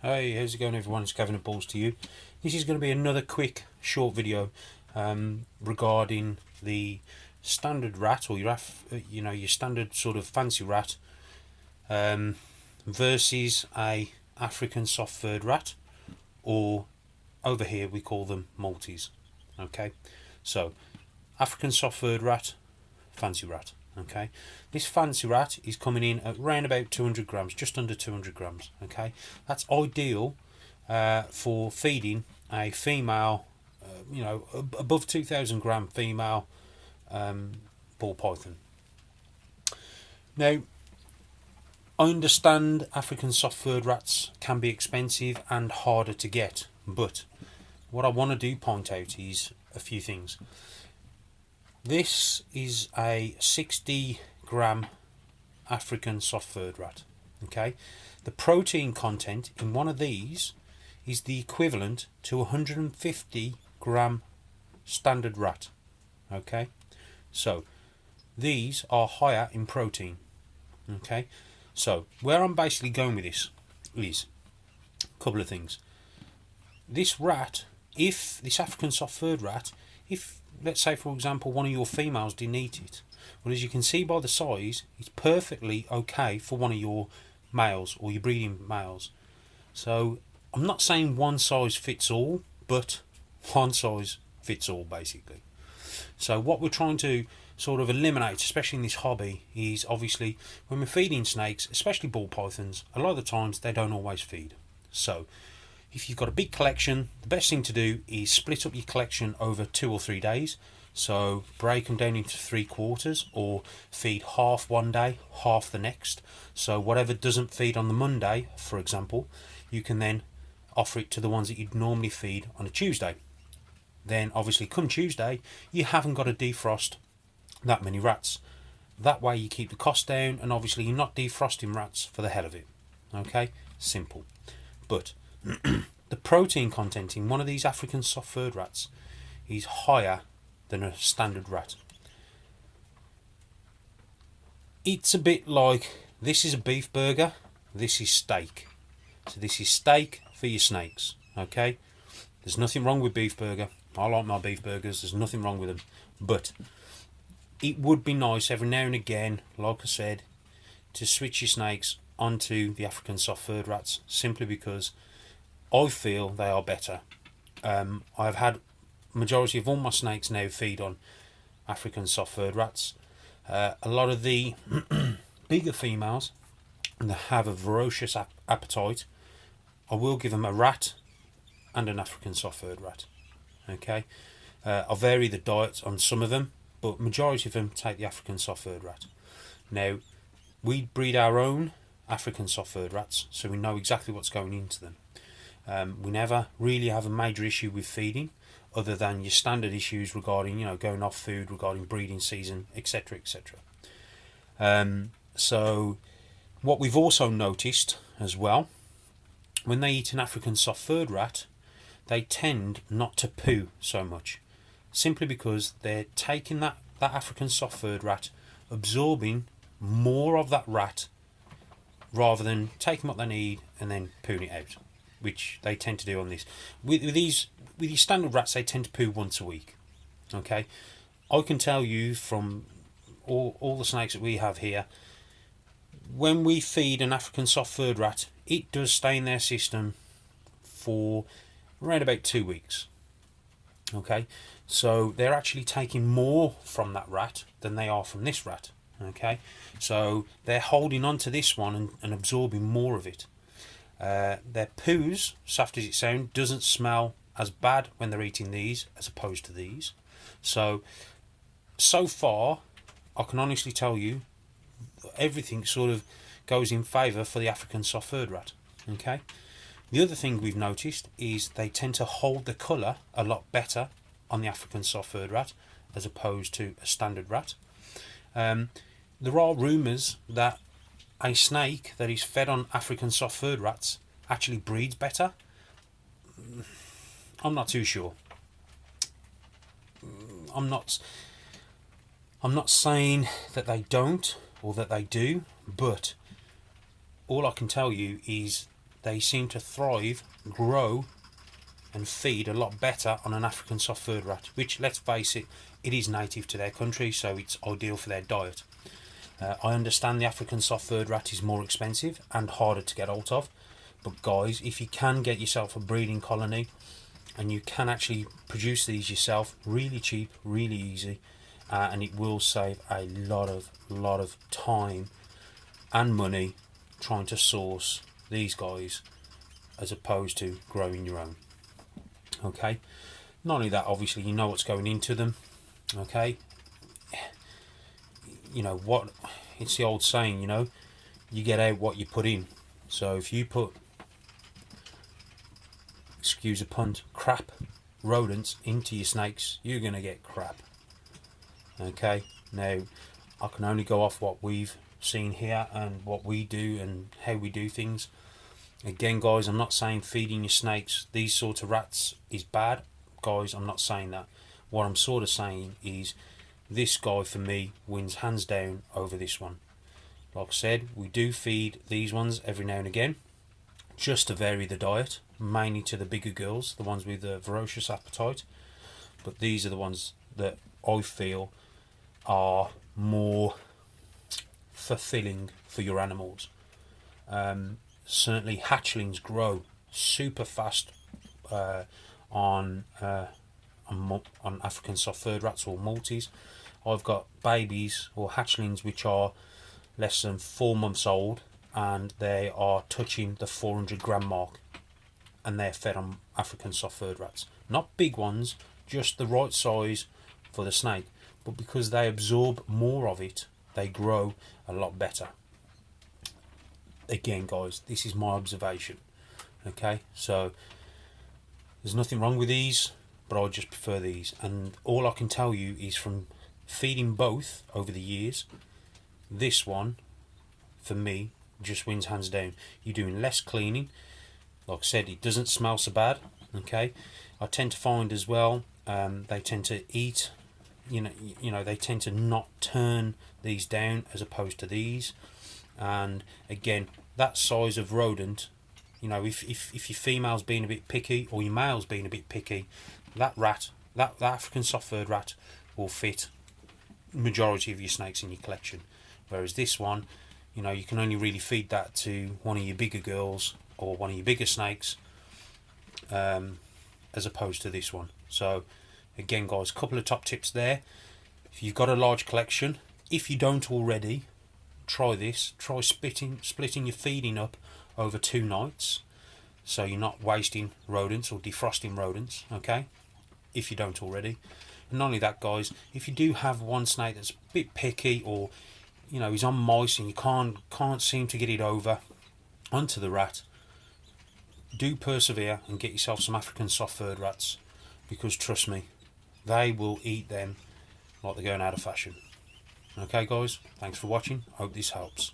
Hey, how's it going everyone? It's Gavin and Balls to you. This is going to be another quick short video regarding the standard rat, or your standard sort of fancy rat, versus a African soft-furred rat, or over here we call them Maltese. Okay, so African soft-furred rat, fancy rat. Okay, this fancy rat is coming in at around about 200 grams, just under 200 grams. Okay, that's ideal for feeding a female, above 2,000 gram female ball python. Now, I understand African soft-furred rats can be expensive and harder to get, but what I want to point out is a few things. This is a 60 gram African soft-furred rat. Okay, the protein content in one of these is the equivalent to 150 gram standard rat. Okay, so these are higher in protein. Okay, so where I'm basically going with this is a couple of things. This rat, if this African soft-furred rat, if let's say for example one of your females didn't eat it, well, as you can see by the size, it's perfectly okay for one of your males or your breeding males. So I'm not saying one size fits all, but one size fits all basically. So what we're trying to sort of eliminate, especially in this hobby, is obviously when we're feeding snakes, especially ball pythons, a lot of the times they don't always feed. So if you've got a big collection, the best thing to do is split up your collection over 2 or 3 days. So break them down into 3 quarters, or feed half one day, half the next. So whatever doesn't feed on the Monday, for example, you can then offer it to the ones that you'd normally feed on a Tuesday. Then obviously come Tuesday, you haven't got to defrost that many rats. That way you keep the cost down, and obviously you're not defrosting rats for the hell of it. Okay, simple. But the protein content in one of these African soft-furred rats is higher than a standard rat. It's a bit like, this is a beef burger, this is steak. So this is steak for your snakes. Okay, there's nothing wrong with beef burger. I like my beef burgers, there's nothing wrong with them. But it would be nice every now and again, like I said, to switch your snakes onto the African soft-furred rats, simply because I feel they are better. I've had majority of all my snakes now feed on African soft-furred rats. A lot of the bigger females that have a voracious appetite, I will give them a rat and an African soft-furred rat. Okay, I vary the diet on some of them, but majority of them take the African soft-furred rat. Now, we breed our own African soft-furred rats, so we know exactly what's going into them. We never really have a major issue with feeding, other than your standard issues regarding, going off food, regarding breeding season, etc., etc. So what we've also noticed as well, when they eat an African soft-furred rat, they tend not to poo so much, simply because they're taking that African soft-furred rat, absorbing more of that rat, rather than taking what they need and then pooing it out, which they tend to do on this. With these standard rats, they tend to poo once a week. Okay, I can tell you from all the snakes that we have here, when we feed an African soft-furred rat, it does stay in their system for around about 2 weeks. Okay, so they're actually taking more from that rat than they are from this rat. Okay, so they're holding on to this one and absorbing more of it. Their poos, soft as it sounds, doesn't smell as bad when they're eating these as opposed to these. So far, I can honestly tell you, everything sort of goes in favour for the African soft-furred rat. Okay. The other thing we've noticed is they tend to hold the colour a lot better on the African soft-furred rat as opposed to a standard rat. There are rumours that a snake that is fed on African soft-furred rats actually breeds better. I'm not too sure. I'm not saying that they don't or that they do, but all I can tell you is they seem to thrive, grow and feed a lot better on an African soft-furred rat, which, let's face it, it is native to their country, so it's ideal for their diet. I understand the African soft-furred rat is more expensive and harder to get hold of, but guys, if you can get yourself a breeding colony and you can actually produce these yourself, really cheap, really easy, and it will save a lot of time and money trying to source these guys as opposed to growing your own. Okay, not only that, obviously you know what's going into them. Okay, you know what, it's the old saying, you know, you get out what you put in. So if you put, excuse the pun, crap rodents into your snakes, you're going to get crap. Okay, now I can only go off what we've seen here and what we do and how we do things. Again guys, I'm not saying feeding your snakes these sort of rats is bad, guys, I'm not saying that. What I'm sort of saying is this guy for me wins hands down over this one. Like I said, we do feed these ones every now and again just to vary the diet, mainly to the bigger girls, the ones with a ferocious appetite, but these are the ones that I feel are more fulfilling for your animals. Certainly hatchlings grow super fast on African soft-furred rats or Maltese. I've got babies or hatchlings which are less than 4 months old and they are touching the 400 gram mark, and they're fed on African soft-furred rats. Not big ones, just the right size for the snake, but because they absorb more of it, they grow a lot better. Again guys, this is my observation. Okay, so there's nothing wrong with these, but I just prefer these, and all I can tell you is from feeding both over the years, this one for me just wins hands down. You're doing less cleaning, like I said, it doesn't smell so bad. Okay, I tend to find as well, they tend to eat, you know, they tend to not turn these down as opposed to these. And again, that size of rodent, you know, if your female's being a bit picky or your male's being a bit picky, that rat, that African soft-furred rat will fit majority of your snakes in your collection. Whereas this one, you know, you can only really feed that to one of your bigger girls or one of your bigger snakes, as opposed to this one. So again guys, a couple of top tips there. If you've got a large collection, if you don't already, try this. Try splitting your feeding up over 2 nights, so you're not wasting rodents or defrosting rodents. Okay, if you don't already. And not only that guys, if you do have one snake that's a bit picky, or you know, he's on mice and you can't seem to get it over onto the rat, do persevere and get yourself some African soft-furred rats, because trust me, they will eat them like they're going out of fashion. Okay guys, thanks for watching, hope this helps.